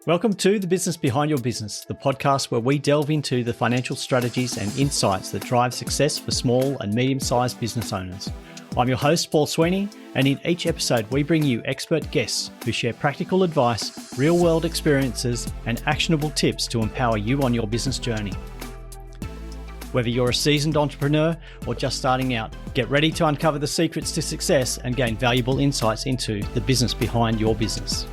Welcome to The Business Behind Your Business, the podcast where we delve into the financial strategies and insights that drive success for small and medium-sized business owners. I'm your host, Paul Sweeney, and in each episode we bring you expert guests who share practical advice, real-world experiences, and actionable tips to empower you on your business journey. Whether you're a seasoned entrepreneur or just starting out, get ready to uncover the secrets to success and gain valuable insights into the business behind your business.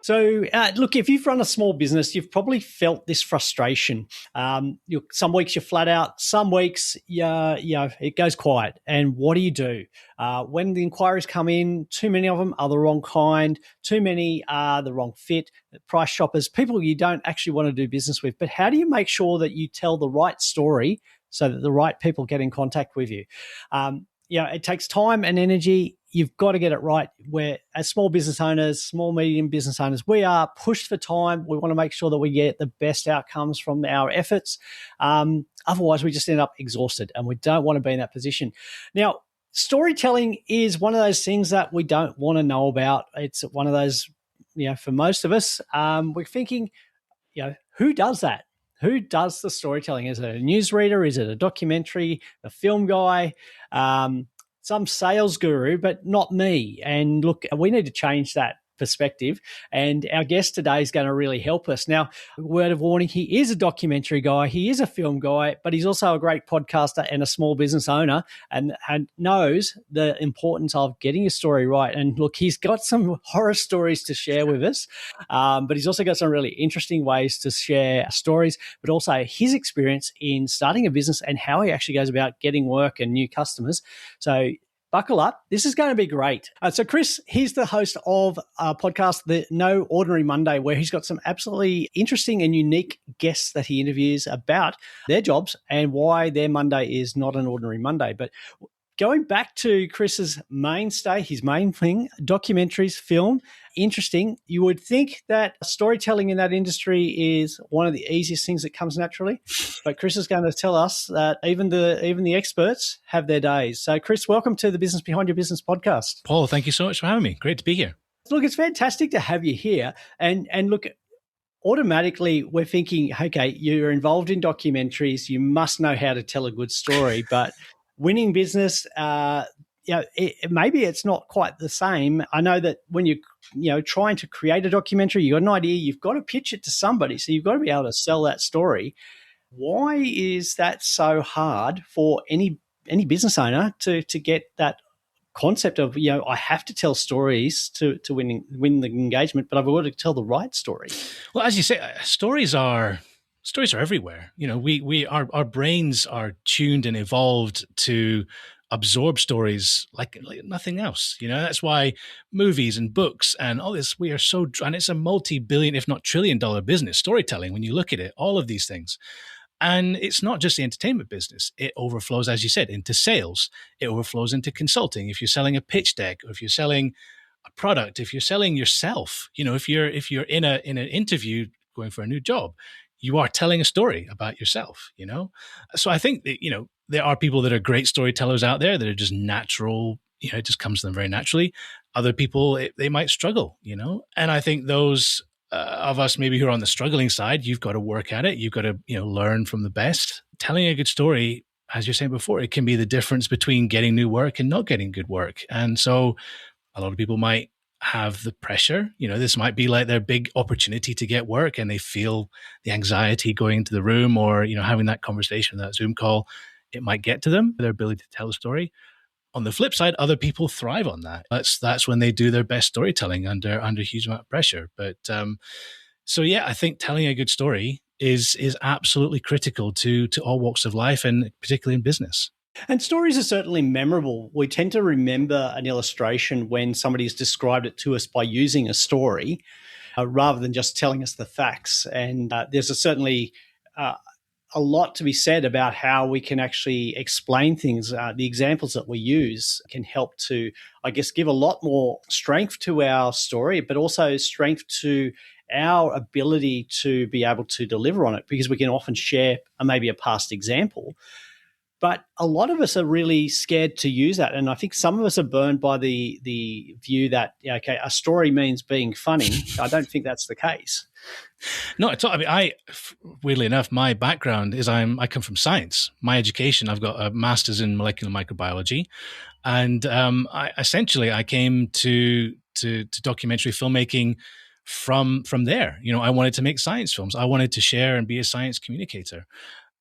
So, look, if you've run a small business, you've probably felt this frustration. Some weeks you're flat out, some weeks it goes quiet. And what do? When the inquiries come in, too many of them are the wrong kind, too many are the wrong fit, price shoppers, people you don't actually want to do business with. But how do you make sure that you tell the right story so that the right people get in contact with you? It takes time and energy. You've got to get it right. We're, as small business owners, small, medium business owners, we are pushed for time. We want to make sure that we get the best outcomes from our efforts. Otherwise, we just end up exhausted, and we don't want to be in that position. Now, storytelling is one of those things that we don't want to know about. It's one of those, for most of us, we're thinking, who does that? Who does the storytelling? Is it a newsreader? Is it a documentary, a film guy, some sales guru, but not me? And look, we need to change that perspective. And our guest today is going to really help us. Now, word of warning, he is a documentary guy, he is a film guy, but he's also a great podcaster and a small business owner and knows the importance of getting your story right. And look, he's got some horror stories to share with us, but he's also got some really interesting ways to share stories, but also his experience in starting a business and how he actually goes about getting work and new customers. So buckle up. This is going to be great. So Chris, he's the host of a podcast, The No Ordinary Monday, where he's got some absolutely interesting and unique guests that he interviews about their jobs and why their Monday is not an ordinary Monday. But going back to Chris's mainstay, his main thing, documentaries, film, interesting. You would think that storytelling in that industry is one of the easiest things that comes naturally, but Chris is going to tell us that even the experts have their days. So Chris, welcome to the Business Behind Your Business podcast. Paul, thank you so much for having me. Great to be here. Look, it's fantastic to have you here. And look, automatically we're thinking, okay, you're involved in documentaries, you must know how to tell a good story, but winning business, maybe it's not quite the same. I know that when you're trying to create a documentary, you've got an idea, you've got to pitch it to somebody. So you've got to be able to sell that story. Why is that so hard for any business owner to get that concept of, I have to tell stories to win the engagement, but I've got to tell the right story? Well, as you say, stories are everywhere. Our brains are tuned and evolved to absorb stories like nothing else. That's why movies and books and all this, and it's a multi-billion, if not trillion-dollar business, storytelling, when you look at it, all of these things. And it's not just the entertainment business. It overflows, as you said, into sales. It overflows into consulting. If you're selling a pitch deck, or if you're selling a product, if you're selling yourself, if you're in an interview going for a new job, you are telling a story about yourself, So I think that, there are people that are great storytellers out there that are just natural, it just comes to them very naturally. Other people, they might struggle, And I think those of us maybe who are on the struggling side, you've got to work at it. You've got to, learn from the best. Telling a good story, as you're saying before, it can be the difference between getting new work and not getting good work. And so a lot of people might have the pressure, this might be like their big opportunity to get work, and they feel the anxiety going into the room or, having that conversation, that Zoom call, it might get to them, their ability to tell a story. On the flip side, other people thrive on that. That's when they do their best storytelling under a huge amount of pressure. But I think telling a good story is absolutely critical to all walks of life, and particularly in business. And stories are certainly memorable. We tend to remember an illustration when somebody's described it to us by using a story rather than just telling us the facts. And there's certainly a lot to be said about how we can actually explain things. The examples that we use can help to, give a lot more strength to our story, but also strength to our ability to be able to deliver on it, because we can often share maybe a past example. But a lot of us are really scared to use that, and I think some of us are burned by the view that okay, a story means being funny. I don't think that's the case. Not at all. I mean, weirdly enough, my background is I come from science. My education, I've got a master's in molecular microbiology, and I came to documentary filmmaking from there. I wanted to make science films. I wanted to share and be a science communicator.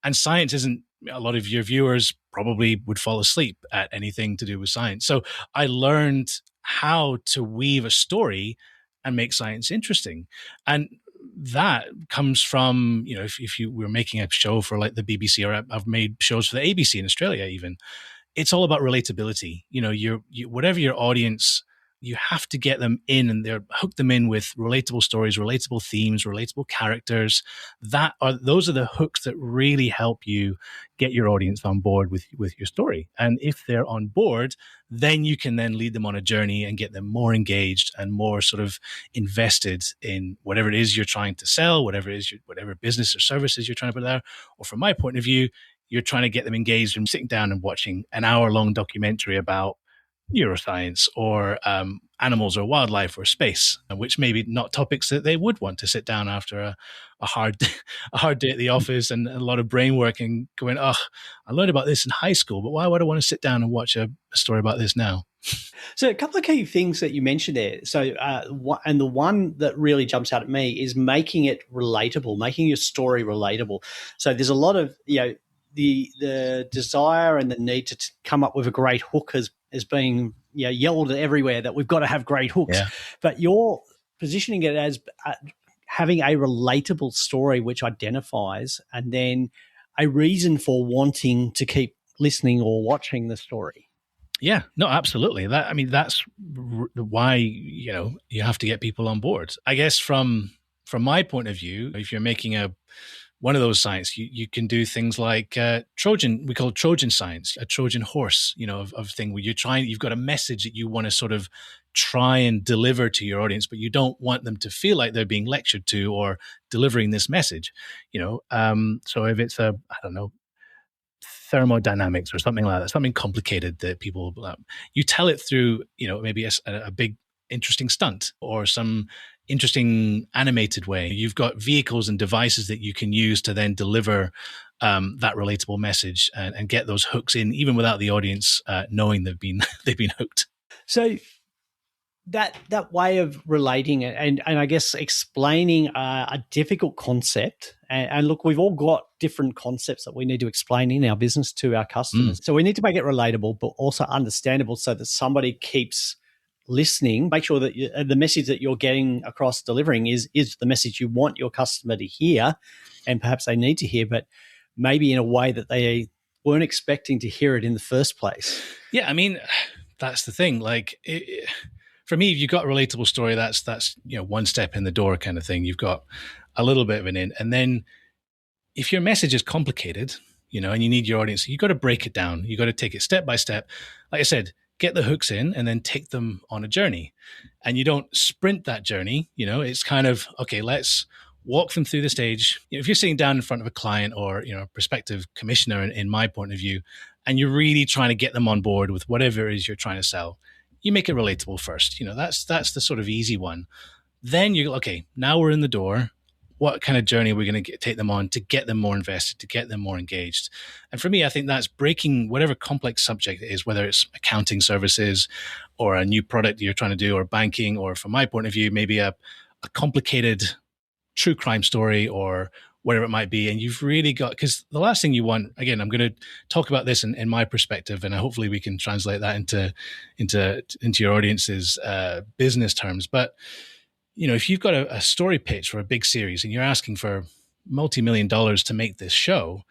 And science isn't, a lot of your viewers probably would fall asleep at anything to do with science. So I learned how to weave a story and make science interesting. And that comes from, if you were making a show for like the BBC, or I've made shows for the ABC in Australia even, it's all about relatability. Whatever your audience, you have to get them in and hook them in with relatable stories, relatable themes, relatable characters. Those are the hooks that really help you get your audience on board with your story. And if they're on board, then you can then lead them on a journey and get them more engaged and more sort of invested in whatever it is you're trying to sell, whatever business or services you're trying to put there. Or from my point of view, you're trying to get them engaged and sitting down and watching an hour-long documentary about neuroscience or animals or wildlife or space, which maybe not topics that they would want to sit down after a hard a hard day at the office and a lot of brain work and going, oh, I learned about this in high school, but why would I want to sit down and watch a story about this now? So a couple of key things that you mentioned there. So, and the one that really jumps out at me is making it relatable, making your story relatable. So there's a lot of, the desire and the need to come up with a great hook is being yelled everywhere that we've got to have great hooks. Yeah. But you're positioning it as having a relatable story which identifies, and then a reason for wanting to keep listening or watching the story. Yeah, no, absolutely. That's why, you have to get people on board. I guess from my point of view, if you're making one of those science, you can do things like we call it Trojan science, a Trojan horse, of thing where you've got a message that you want to sort of try and deliver to your audience, but you don't want them to feel like they're being lectured to or delivering this message, so if it's thermodynamics or something like that, something complicated that people, you tell it through, maybe a big interesting stunt or some interesting animated way. You've got vehicles and devices that you can use to then deliver that relatable message and get those hooks in, even without the audience knowing they've been hooked. So that way of relating and I guess explaining a difficult concept. And look, we've all got different concepts that we need to explain in our business to our customers. So we need to make it relatable, but also understandable so that somebody keeps listening. Make sure that the message that you're getting across delivering is the message you want your customer to hear, and perhaps they need to hear, but maybe in a way that they weren't expecting to hear it in the first place. Yeah, I mean, that's the thing. Like, for me, if you've got a relatable story, that's one step in the door kind of thing. You've got a little bit of an in. And then if your message is complicated, and you need your audience, you've got to break it down. You've got to take it step by step. Like I said, get the hooks in and then take them on a journey. And you don't sprint that journey. It's kind of, okay, let's walk them through the stage. If you're sitting down in front of a client or, a prospective commissioner, in my point of view, and you're really trying to get them on board with whatever it is you're trying to sell, you make it relatable first. That's the sort of easy one. Then you go, okay, now we're in the door. What kind of journey are we going to take them on to get them more invested, to get them more engaged? And for me, I think that's breaking whatever complex subject it is, whether it's accounting services or a new product you're trying to do, or banking, or from my point of view, maybe a complicated true crime story or whatever it might be. And you've really got, because the last thing you want, again, I'm going to talk about this in my perspective, and hopefully we can translate that into your audience's business terms. But if you've got a story pitch for a big series and you're asking for multi-million dollars to make this show,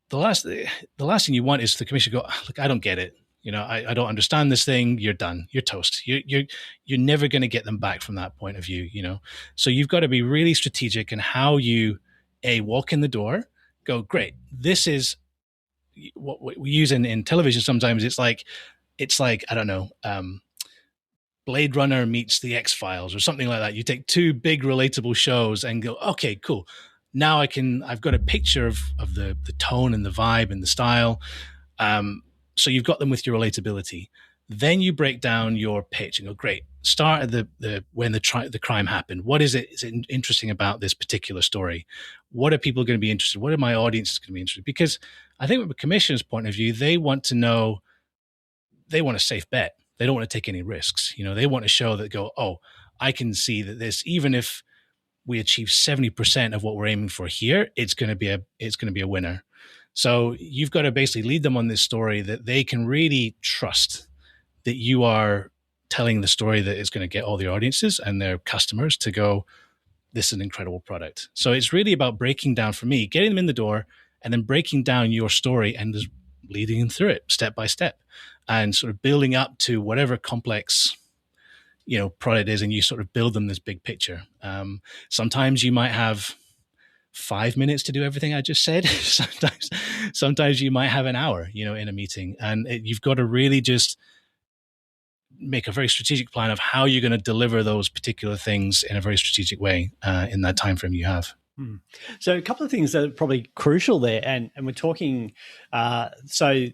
the last thing you want is the commissioner go, look, I don't get it. I don't understand this thing. You're done. You're toast. You're never going to get them back from that point of view. So you've got to be really strategic in how you walk in the door. Go, great. This is what we use in television. Sometimes it's like I don't know. Blade Runner meets the X-Files or something like that. You take two big relatable shows and go, okay, cool. Now I've got a picture of the tone and the vibe and the style. So you've got them with your relatability. Then you break down your pitch and go, great. Start at the when the crime happened. What is it interesting about this particular story? What are people going to be interested? What are my audiences going to be interested? Because I think from a commissioner's point of view, they want to know, they want a safe bet. They don't want to take any risks. They want to show that go, oh, I can see that this, even if we achieve 70% of what we're aiming for here, it's going to be a winner. So you've got to basically lead them on this story that they can really trust that you are telling the story that is going to get all the audiences and their customers to go, this is an incredible product. So it's really about breaking down, for me, getting them in the door and then breaking down your story and just leading them through it step by step and sort of building up to whatever complex product is, and you sort of build them this big picture. Sometimes you might have 5 minutes to do everything I just said. sometimes you might have an hour, in a meeting, and you've got to really just make a very strategic plan of how you're going to deliver those particular things in a very strategic way in that time frame you have. So a couple of things that are probably crucial there, and we're talking. So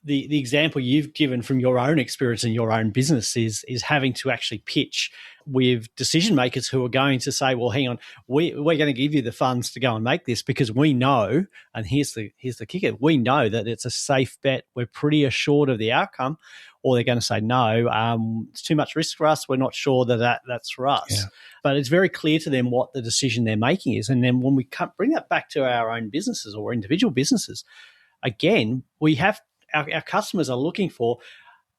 the example you've given from your own experience in your own business is having to actually pitch with decision makers who are going to say, well, hang on, we're going to give you the funds to go and make this because we know, and here's the kicker, we know that it's a safe bet. We're pretty assured of the outcome. Or they're going to say, no, it's too much risk for us. We're not sure that's for us. Yeah. But it's very clear to them what the decision they're making is. And then when we bring that back to our own businesses or individual businesses, again, we have our customers are looking for,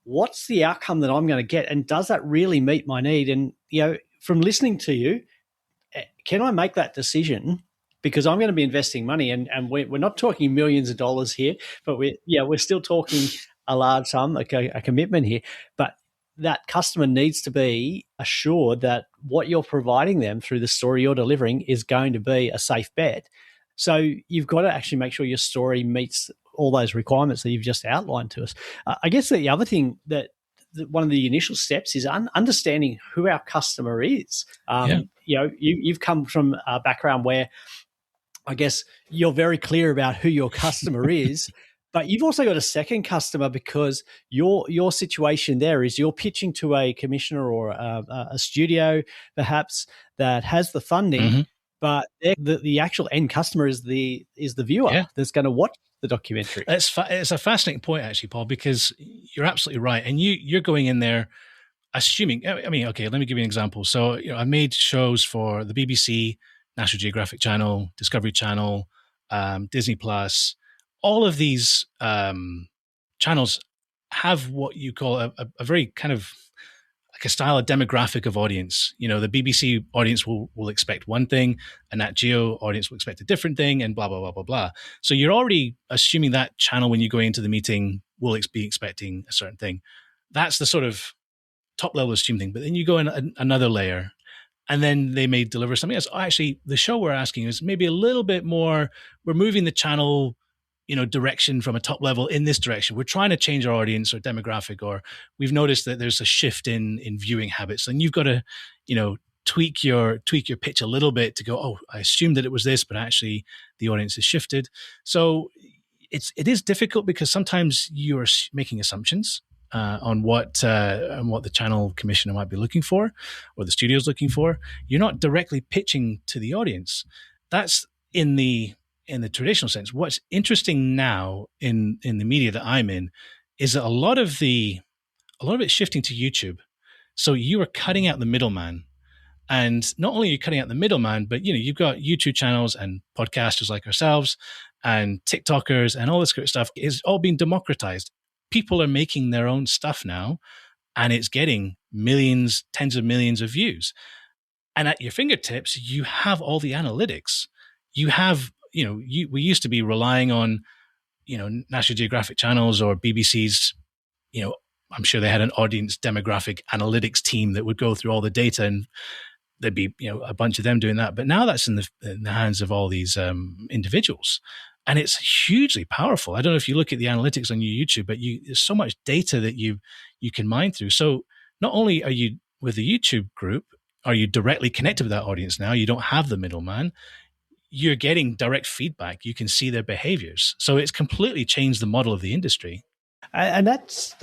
what's the outcome that I'm going to get? And does that really meet my need? And, from listening to you, can I make that decision? Because I'm going to be investing money, and we're not talking millions of dollars here, but we're still talking a large sum, a commitment here. But that customer needs to be assured that what you're providing them through the story you're delivering is going to be a safe bet. So you've got to actually make sure your story meets all those requirements that you've just outlined to us. I guess the other thing that one of the initial steps is understanding who our customer is. You've come from a background where I guess you're very clear about who your customer is, but you've also got a second customer because your situation there is you're pitching to a commissioner or a studio perhaps that has the funding, mm-hmm. but the actual end customer is the viewer that's going to watch the documentary. It's a fascinating point, actually, Paul, because you're absolutely right. And you're going in there assuming, let me give you an example. So, I made shows for the BBC, National Geographic Channel, Discovery Channel, Disney Plus. All of these channels have what you call a very kind of like a style, a demographic of audience. The BBC audience will expect one thing, and Nat Geo audience will expect a different thing, and blah, blah, blah, blah, blah. So you're already assuming that channel when you go into the meeting will be expecting a certain thing. That's the sort of top level assumed thing. But then you go in another layer, and then they may deliver something else. Oh, actually, the show we're asking is maybe a little bit more, we're moving the channel direction from a top level in this direction. We're trying to change our audience or demographic, or we've noticed that there's a shift in viewing habits. And you've got to, tweak your pitch a little bit to go, oh, I assumed that it was this, but actually the audience has shifted. So it is difficult because sometimes you're making assumptions on what the channel commissioner might be looking for or the studio's looking for. You're not directly pitching to the audience. That's in the traditional sense. What's interesting now in the media that I'm in is that a lot of it's shifting to YouTube. So you are cutting out the middleman. And not only are you cutting out the middleman, but you've got YouTube channels and podcasters like ourselves and TikTokers and all this great stuff is all being democratized. People are making their own stuff now, and it's getting millions, tens of millions of views. And at your fingertips, you have all the analytics. You have we used to be relying on, National Geographic channels or BBC's, I'm sure they had an audience demographic analytics team that would go through all the data, and there'd be, a bunch of them doing that. But now that's in the hands of all these individuals. And it's hugely powerful. I don't know if you look at the analytics on your YouTube, but there's so much data that you can mine through. So not only are you with the YouTube group, are you directly connected with that audience now? You don't have the middleman. you're getting direct feedback. You can see their behaviors. So it's completely changed the model of the industry. And that's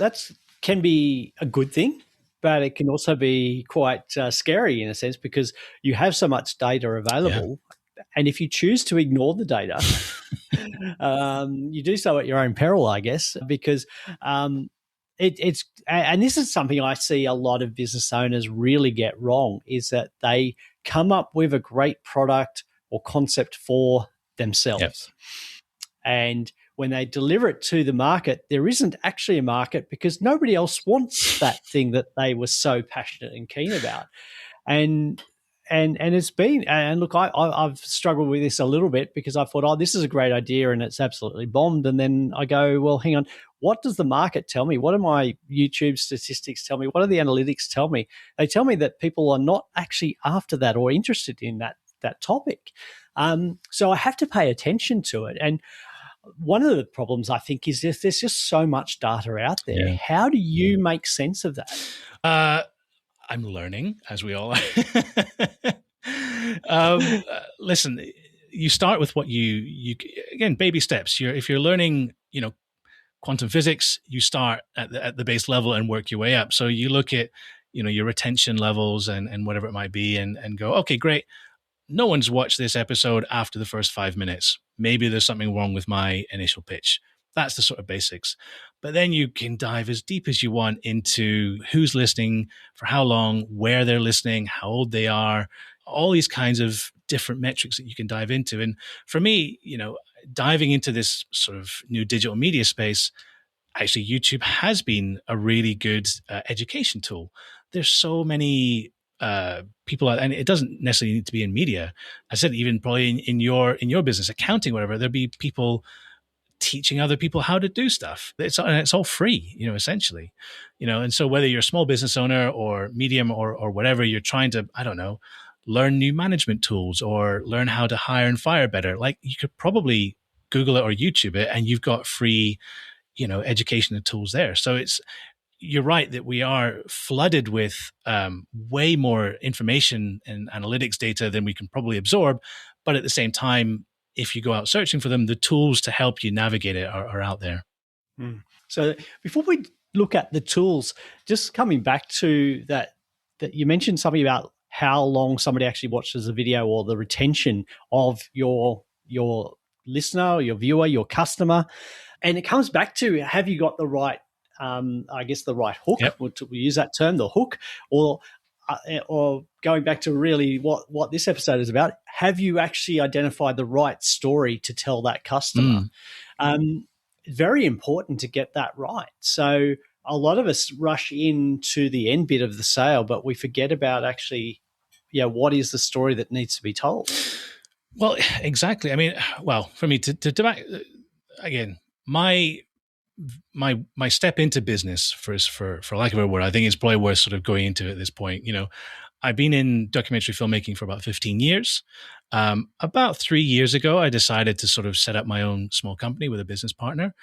can be a good thing, but it can also be quite scary in a sense, because you have so much data available. Yeah. And if you choose to ignore the data, you do so at your own peril, I guess, because it's and this is something I see a lot of business owners really get wrong, is that they come up with a great product or concept for themselves. Yep. And when they deliver it to the market, there isn't actually a market, because nobody else wants that thing that they were so passionate and keen about. And it's been, and look, I've struggled with this a little bit, because I thought, oh, this is a great idea, and it's absolutely bombed. And then I go, well, hang on, what does the market tell me? What do my YouTube statistics tell me? What do the analytics tell me? They tell me that people are not actually after that or interested in that topic. So I have to pay attention to it. And one of the problems, I think, is there's just so much data out there. Yeah. How do you make sense of that? I'm learning, as we all are. Listen, you start with what you again, baby steps. If you're learning, quantum physics, you start at the base level and work your way up. So you look at, your retention levels and whatever it might be, and go, okay, great. No one's watched this episode after the first 5 minutes. Maybe there's something wrong with my initial pitch. That's the sort of basics. But then you can dive as deep as you want into who's listening, for how long, where they're listening, how old they are, all these kinds of different metrics that you can dive into. And for me, diving into this sort of new digital media space, actually YouTube has been a really good education tool. There's so many people, and it doesn't necessarily need to be in media. I said even probably in your business, accounting, whatever, there'll be people teaching other people how to do stuff. It's all free, essentially, and so whether you're a small business owner or medium or whatever, you're trying to, I don't know, learn new management tools or learn how to hire and fire better. Like, you could probably Google it or YouTube it, and you've got free, education and tools there. So you're right that we are flooded with way more information and analytics data than we can probably absorb. But at the same time, if you go out searching for them, the tools to help you navigate it are out there. So before we look at the tools, just coming back to that you mentioned something about how long somebody actually watches a video, or the retention of your listener, your viewer, your customer. And it comes back to, have you got the right, I guess, the right hook? Yep. We use that term, the hook, or going back to really what this episode is about, have you actually identified the right story to tell that customer? Very important to get that right. So a lot of us rush into the end bit of the sale, but we forget about actually, what is the story that needs to be told? Well, exactly. I mean, for me to again, my step into business, for lack of a word, I think it's probably worth sort of going into at this point. I've been in documentary filmmaking for about 15 years. About 3 years ago, I decided to sort of set up my own small company with a business partner.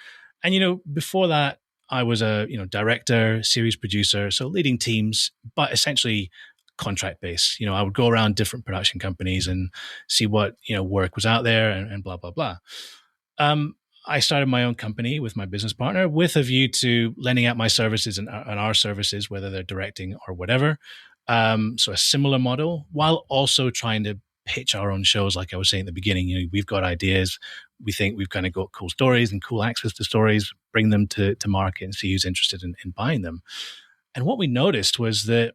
And, before that, I was a, director, series producer, so leading teams, but essentially contract based. I would go around different production companies and see what, work was out there and blah, blah, blah. I started my own company with my business partner with a view to lending out my services and our services, whether they're directing or whatever. So a similar model, while also trying to pitch our own shows. Like I was saying at the beginning, we've got ideas. We think we've kind of got cool stories and cool access to stories, bring them to market and see who's interested in buying them. And what we noticed was that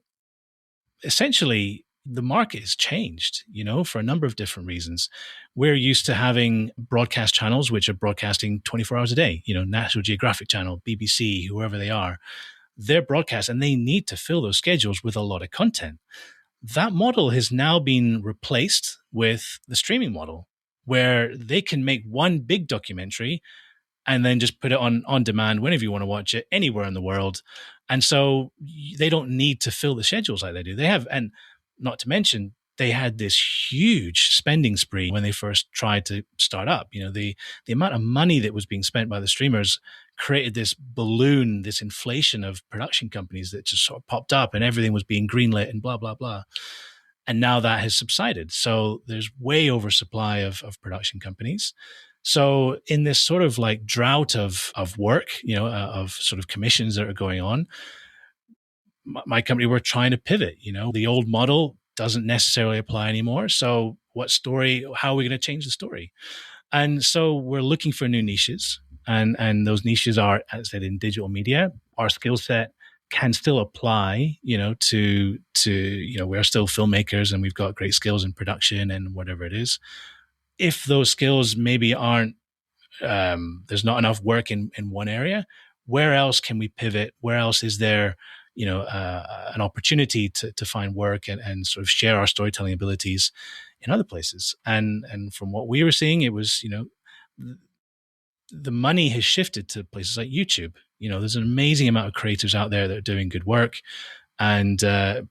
essentially the market has changed, for a number of different reasons. We're used to having broadcast channels, which are broadcasting 24 hours a day, National Geographic Channel, BBC, whoever they are. They're broadcast and they need to fill those schedules with a lot of content. That model has now been replaced with the streaming model, where they can make one big documentary and then just put it on demand whenever you want to watch it, anywhere in the world. And so they don't need to fill the schedules like they do. They have, and not to mention, they had this huge spending spree when they first tried to start up. The amount of money that was being spent by the streamers created this balloon, this inflation of production companies that just sort of popped up, and everything was being greenlit and blah, blah, blah. And now that has subsided. So there's way oversupply of production companies. So in this sort of like drought of work, of sort of commissions that are going on, my company, we're trying to pivot. The old model doesn't necessarily apply anymore. So how are we going to change the story? And so we're looking for new niches. And those niches are, as I said, in digital media. Our skill set can still apply, we're still filmmakers and we've got great skills in production and whatever it is. If those skills maybe aren't, there's not enough work in one area, where else can we pivot? Where else is there, an opportunity to find work and sort of share our storytelling abilities in other places? And from what we were seeing, it was, the money has shifted to places like YouTube. There's an amazing amount of creators out there that are doing good work, and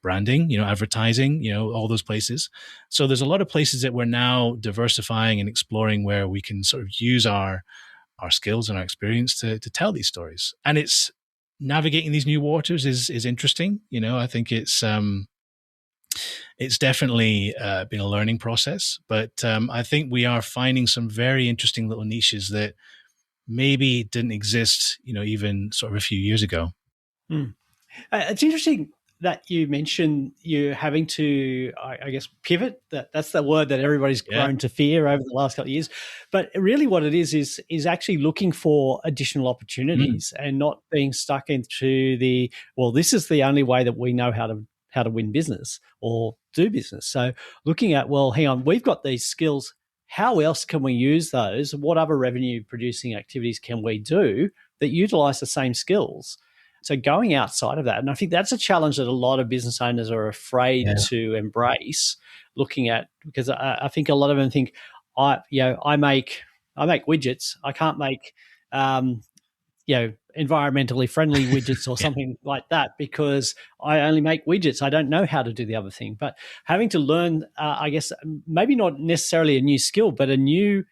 branding, advertising, all those places. So there's a lot of places that we're now diversifying and exploring where we can sort of use our skills and our experience to tell these stories. And it's navigating these new waters is interesting. I think it's definitely been a learning process, but I think we are finding some very interesting little niches that maybe didn't exist, even sort of a few years ago. It's interesting that you mentioned you having to, I guess, pivot. That's the word that everybody's grown to fear over the last couple of years. But really what it is actually looking for additional opportunities and not being stuck into this is the only way that we know how to win business or do business. So looking at, hang on, we've got these skills. How else can we use those? What other revenue producing activities can we do that utilize the same skills? So going outside of that, and I think that's a challenge that a lot of business owners are afraid to embrace, looking at, because I think a lot of them think, I make widgets. I can't make environmentally friendly widgets or something like that because I only make widgets. I don't know how to do the other thing. But having to learn, I guess, maybe not necessarily a new skill, but a new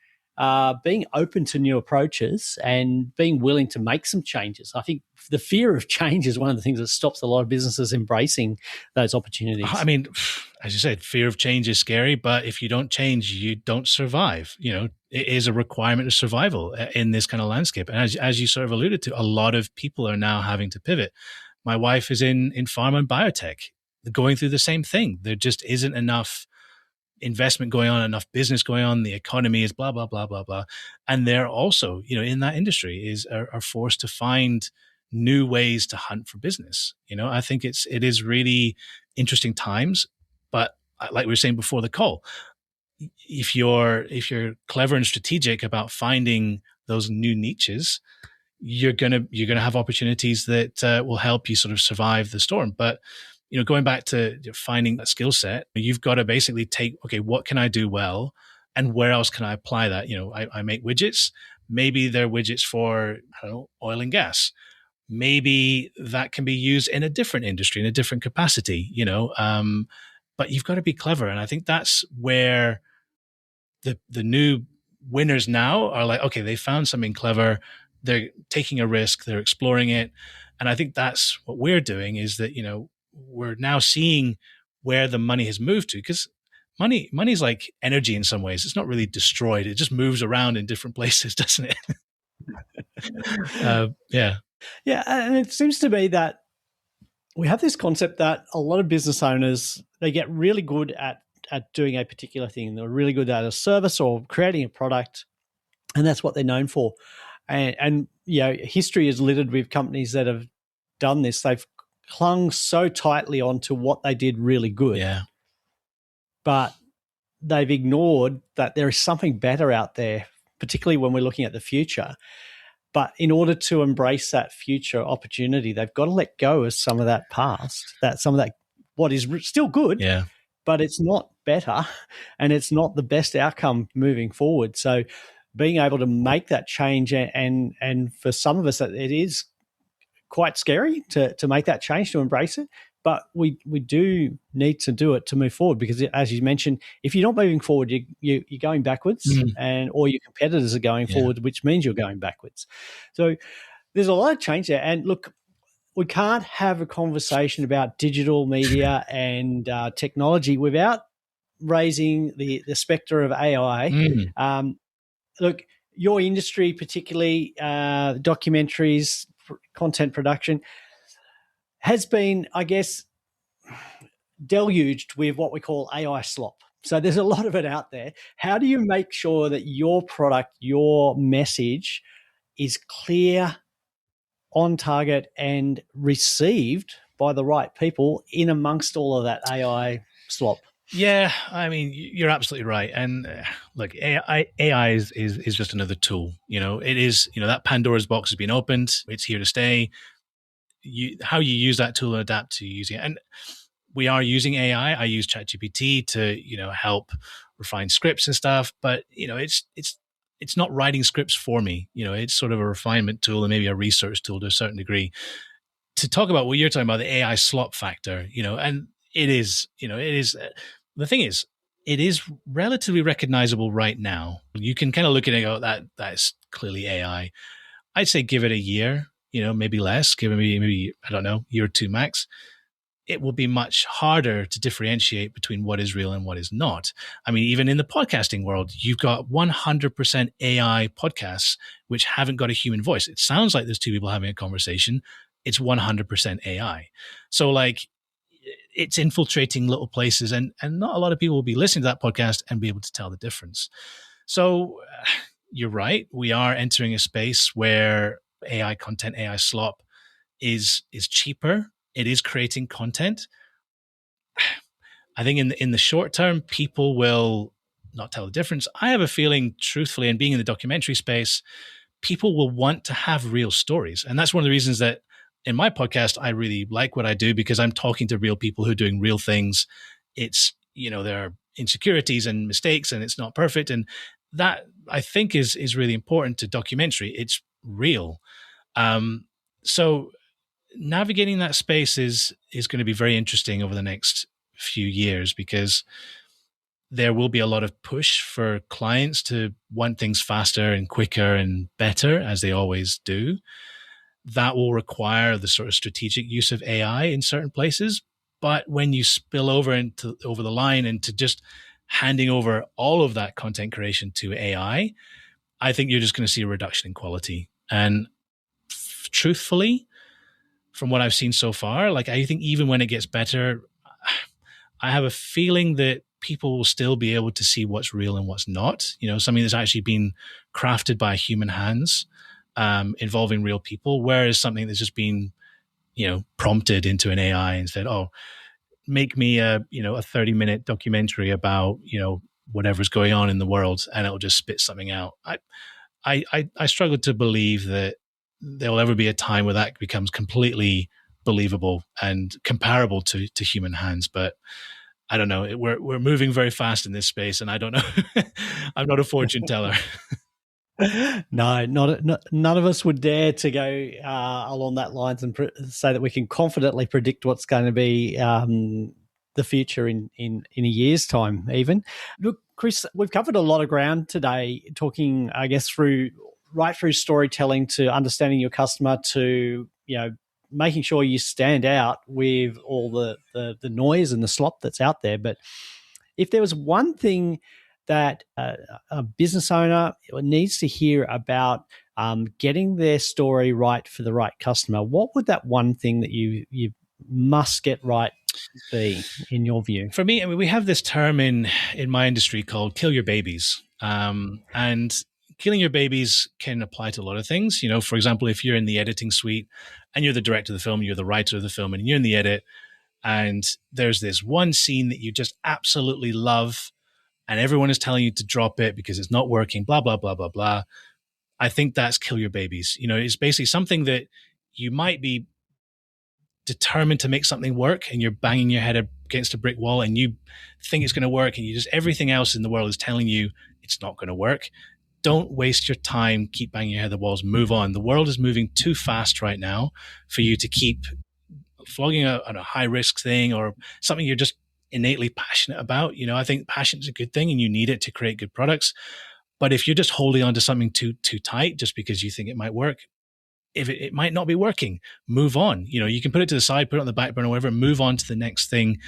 being open to new approaches and being willing to make some changes. I think the fear of change is one of the things that stops a lot of businesses embracing those opportunities. I mean, as you said, fear of change is scary, but if you don't change, you don't survive. It is a requirement of survival in this kind of landscape. And as you sort of alluded to, a lot of people are now having to pivot. My wife is in pharma and biotech, going through the same thing. There just isn't enough investment going on, enough business going on. The economy is blah, blah, blah, blah, blah. And they're also, in that industry are forced to find new ways to hunt for business. I think it is really interesting times, but like we were saying before the call, if you're clever and strategic about finding those new niches, you're gonna have opportunities that will help you sort of survive the storm. But going back to finding that skill set, you've got to basically take, okay, what can I do well, and where else can I apply that? I make widgets. Maybe they're widgets for, I don't know, oil and gas. Maybe that can be used in a different industry, in a different capacity, but you've got to be clever. And I think that's where the new winners now are like, okay, they found something clever. They're taking a risk. They're exploring it. And I think that's what we're doing, is that, we're now seeing where the money has moved to, because money is like energy in some ways. It's not really destroyed. It just moves around in different places, doesn't it? Yeah. And it seems to be that we have this concept that a lot of business owners, they get really good at doing a particular thing. They're really good at a service or creating a product, and that's what they're known for. And history is littered with companies that have done this. They've clung so tightly onto what they did really good. Yeah. But they've ignored that there is something better out there, particularly when we're looking at the future. But in order to embrace that future opportunity, they've got to let go of some of that past, some of that what is still good, but it's not better, and it's not the best outcome moving forward. So being able to make that change, and for some of us, it is quite scary to make that change, to embrace it. But we do need to do it to move forward, because as you mentioned, if you're not moving forward, you're going backwards, or your competitors are going forward, which means you're going backwards. So there's a lot of change there. And look, we can't have a conversation about digital media and technology without raising the specter of AI. Mm. Look, your industry, particularly documentaries, content production, has been, I guess, deluged with what we call AI slop. So there's a lot of it out there. How do you make sure that your product, your message is clear, on target, and received by the right people in amongst all of that AI slop? Yeah, I mean, you're absolutely right. And look, AI is just another tool. It is, that Pandora's box has been opened. It's here to stay. How you use that tool and adapt to using it. And we are using AI. I use ChatGPT to, help refine scripts and stuff. But, it's not writing scripts for me. It's sort of a refinement tool and maybe a research tool to a certain degree. To talk about what you're talking about, the AI slop factor, and it is, the thing is, it is relatively recognizable right now. You can kind of look at it and go, that's clearly AI. I'd say give it a year, maybe less, give it maybe, I don't know, year or two max. It will be much harder to differentiate between what is real and what is not. I mean, even in the podcasting world, you've got 100% AI podcasts which haven't got a human voice. It sounds like there's two people having a conversation. It's 100% AI. So like, it's infiltrating little places, and not a lot of people will be listening to that podcast and be able to tell the difference. So you're right. We are entering a space where AI content, AI slop is cheaper. It is creating content. I think in the short term, people will not tell the difference. I have a feeling, truthfully, and being in the documentary space, people will want to have real stories. And that's one of the reasons that in my podcast, I really like what I do, because I'm talking to real people who are doing real things. It's, there are insecurities and mistakes and it's not perfect. And that, I think, is really important to documentary. It's real. So navigating that space is going to be very interesting over the next few years, because there will be a lot of push for clients to want things faster and quicker and better, as they always do. That will require the sort of strategic use of AI in certain places. But when you spill over the line into just handing over all of that content creation to AI, I think you're just going to see a reduction in quality. And truthfully, from what I've seen so far, like, I think even when it gets better, I have a feeling that people will still be able to see what's real and what's not. Something that's actually been crafted by human hands, involving real people, whereas something that's just been, prompted into an AI and said, "Oh, make me a 30-minute documentary about, whatever's going on in the world," and it'll just spit something out. I struggle to believe that there will ever be a time where that becomes completely believable and comparable to human hands. But I don't know. We're moving very fast in this space, and I don't know. I'm not a fortune teller. No, none of us would dare to go along that lines and say that we can confidently predict what's going to be the future in a year's time, even. Look, Chris, we've covered a lot of ground today, talking, I guess, right through storytelling to understanding your customer to, making sure you stand out with all the noise and the slop that's out there. But if there was one thing that a business owner needs to hear about getting their story right for the right customer, what would that one thing that you must get right be, in your view? For me, I mean, we have this term in my industry called "kill your babies," and killing your babies can apply to a lot of things. For example, if you're in the editing suite and you're the director of the film, you're the writer of the film, and you're in the edit, and there's this one scene that you just absolutely love, and everyone is telling you to drop it because it's not working, blah, blah, blah, blah, blah. I think that's kill your babies. It's basically something that you might be determined to make something work, and you're banging your head against a brick wall and you think it's going to work, and everything else in the world is telling you it's not going to work. Don't waste your time. Keep banging your head on the walls. Move on. The world is moving too fast right now for you to keep flogging on a high risk thing or something you're just innately passionate about. I think passion is a good thing and you need it to create good products. But if you're just holding on to something too tight just because you think it might work, if it might not be working, move on. You can put it to the side, put it on the back burner, whatever, move on to the next thing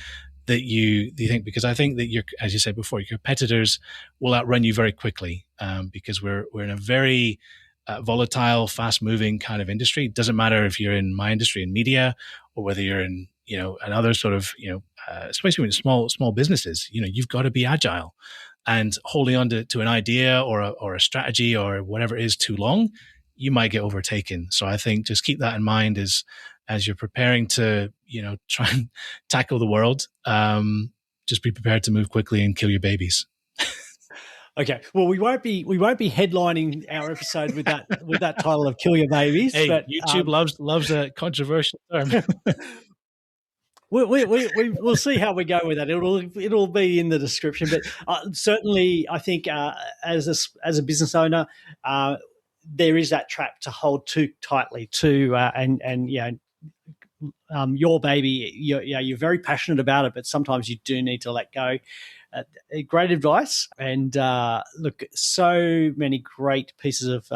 that you think, because I think that as you said before, your competitors will outrun you very quickly, because we're in a very volatile, fast moving kind of industry. It doesn't matter if you're in my industry in media or whether you're in, another sort of, especially in small businesses, you've got to be agile, and holding on to an idea or a strategy or whatever it is too long, you might get overtaken. So I think just keep that in mind as you're preparing to, try and tackle the world. Just be prepared to move quickly and kill your babies. Okay. Well, we won't be headlining our episode with that title of "Kill Your Babies." Hey, but YouTube loves a controversial term. We'll see how we go with that. It'll be in the description. But certainly, I think as a business owner, there is that trap to hold too tightly to your baby. You're very passionate about it, but sometimes you do need to let go. Great advice, and look, so many great pieces of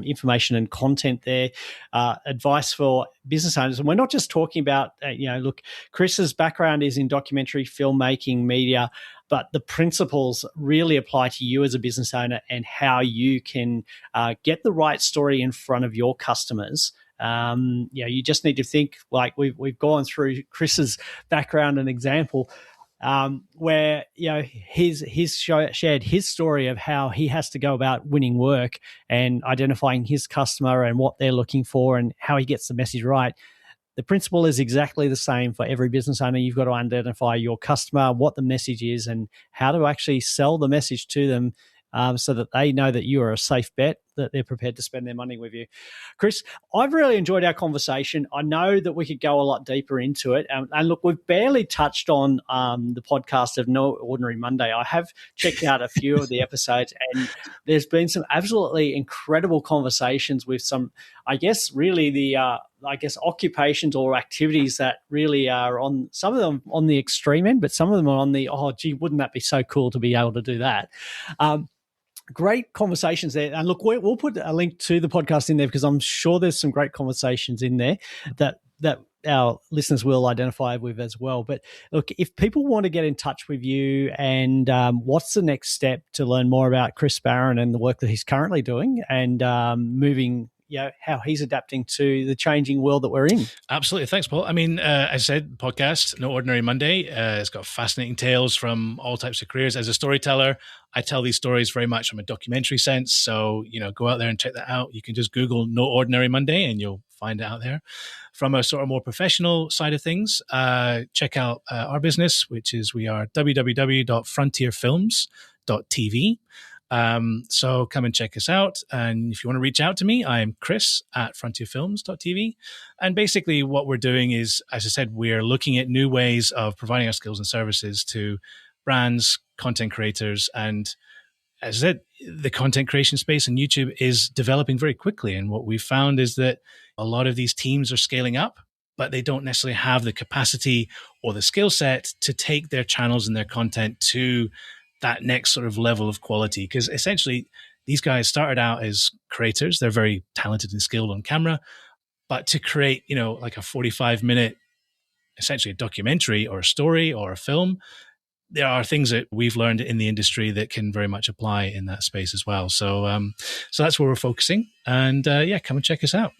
information and content there, advice for business owners. And we're not just talking about, look, Chris's background is in documentary filmmaking, media, but the principles really apply to you as a business owner and how you can get the right story in front of your customers. You just need to think, like we've gone through Chris's background and example, where he's shared his story of how he has to go about winning work and identifying his customer and what they're looking for and how he gets the message right. The principle is exactly the same for every business owner. You've got to identify your customer, what the message is, and how to actually sell the message to them, so that they know that you are a safe bet, that they're prepared to spend their money with you. Chris, I've really enjoyed our conversation. I know that we could go a lot deeper into it. And look, we've barely touched on the podcast of No Ordinary Monday. I have checked out a few of the episodes, and there's been some absolutely incredible conversations with some, I guess, really the occupations or activities that really are on, some of them on the extreme end, but some of them are on the, oh, gee, wouldn't that be so cool to be able to do that? Great conversations there. And look, we'll put a link to the podcast in there because I'm sure there's some great conversations in there that our listeners will identify with as well. But look, if people want to get in touch with you, and what's the next step to learn more about Chris Barron and the work that he's currently doing and moving, how he's adapting to the changing world that we're in. Absolutely. Thanks, Paul. I mean, as I said, podcast, No Ordinary Monday, it's got fascinating tales from all types of careers. As a storyteller, I tell these stories very much from a documentary sense. So, go out there and check that out. You can just Google No Ordinary Monday and you'll find it out there. From a sort of more professional side of things, check out our business, which is we are www.frontierfilms.tv. So come and check us out. And if you want to reach out to me, I'm Chris at frontierfilms.tv. And basically what we're doing is, as I said, we're looking at new ways of providing our skills and services to brands, content creators. And as I said, the content creation space on YouTube is developing very quickly. And what we've found is that a lot of these teams are scaling up, but they don't necessarily have the capacity or the skill set to take their channels and their content to that next sort of level of quality. Because essentially these guys started out as creators. They're very talented and skilled on camera, but to create, like a 45-minute, essentially a documentary or a story or a film, there are things that we've learned in the industry that can very much apply in that space as well. So, so that's where we're focusing, and come and check us out.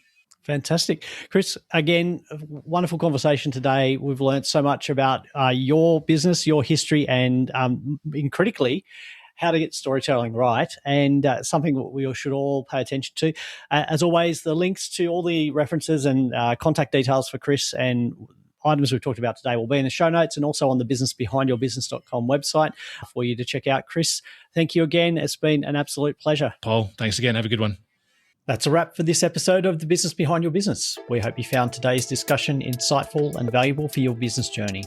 Fantastic. Chris, again, wonderful conversation today. We've learned so much about your business, your history, and critically, how to get storytelling right, and something that we should all pay attention to. As always, the links to all the references and contact details for Chris and items we've talked about today will be in the show notes and also on the businessbehindyourbusiness.com website for you to check out. Chris, thank you again. It's been an absolute pleasure. Paul, thanks again. Have a good one. That's a wrap for this episode of The Business Behind Your Business. We hope you found today's discussion insightful and valuable for your business journey.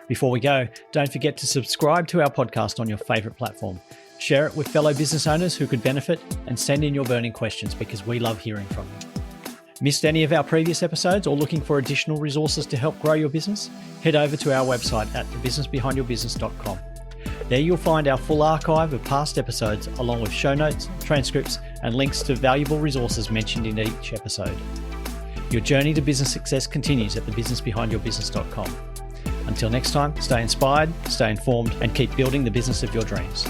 Before we go, don't forget to subscribe to our podcast on your favourite platform. Share it with fellow business owners who could benefit, and send in your burning questions because we love hearing from you. Missed any of our previous episodes or looking for additional resources to help grow your business? Head over to our website at thebusinessbehindyourbusiness.com. There you'll find our full archive of past episodes, along with show notes, transcripts, and links to valuable resources mentioned in each episode. Your journey to business success continues at thebusinessbehindyourbusiness.com. Until next time, stay inspired, stay informed, and keep building the business of your dreams.